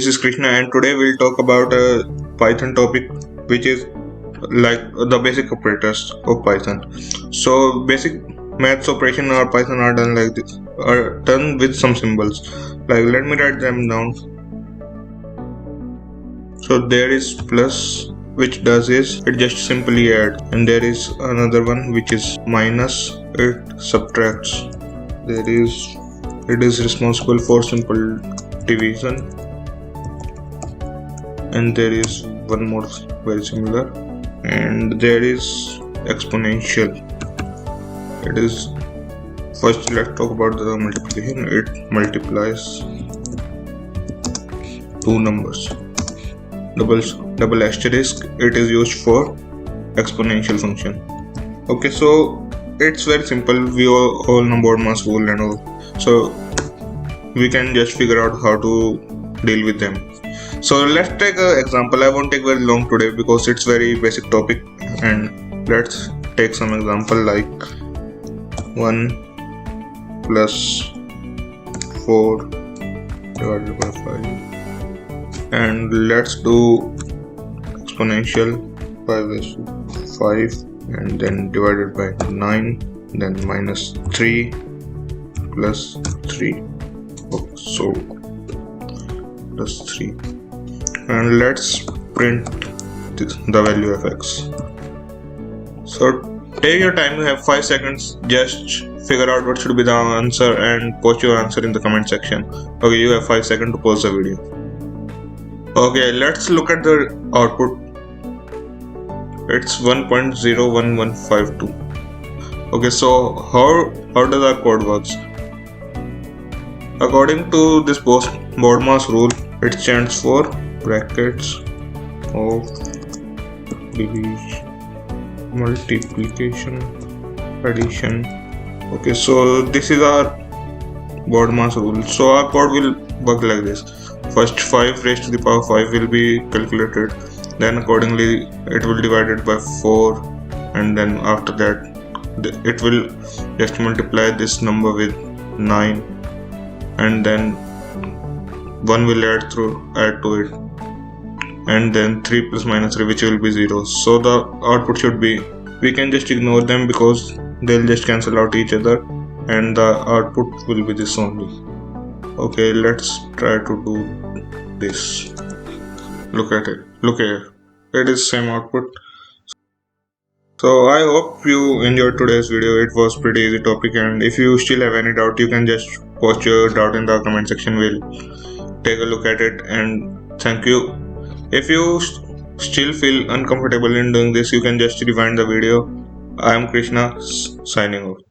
this is Krishna, and today we'll talk about a Python topic, which is like the basic operators of Python. So basic maths operation or Python are done like this, are done with some symbols. Like let me write them down. So there is plus, which does is it just simply add, and there is another one which is minus, it subtracts. It is responsible for simple division, and there is one more very similar, and there is exponential. It is first, let's talk about the multiplication. It multiplies two numbers. Double asterisk, it is used for exponential function. Okay, so it's very simple. We all know about mass rule and all, so we can just figure out how to deal with them. So let's take an example. I won't take very long today because it's very basic topic, and let's take some example like 1 plus 4 divided by 5, and let's do exponential 5 is 5 and then divided by 9, then minus 3 plus 3. So plus 3, and let's print the value of x. So take your time, you have 5 seconds, just figure out what should be the answer and post your answer in the comment section. Okay, you have 5 seconds to pause the video. Okay, let's look at the output. It's 1.01152. Okay, so how does our code works? According to this BODMAS rule, it stands for brackets of division, multiplication, addition. Okay, so this is our BODMAS rule. So our code will work like this. First 5 raised to the power 5 will be calculated, then accordingly it will divide it by 4, and then after that it will just multiply this number with 9, and then 1 will add to it, and then 3 plus minus 3, which will be 0. So the output should be, we can just ignore them because they'll just cancel out each other, and the output will be this only. Okay, let's try to do this. Look at it. Look here. It is same output. So I hope you enjoyed today's video. It was pretty easy topic, and if you still have any doubt, you can just post your doubt in the comment section. We'll take a look at it, and thank you. If you still feel uncomfortable in doing this, you can just rewind the video. I am Krishna, signing off.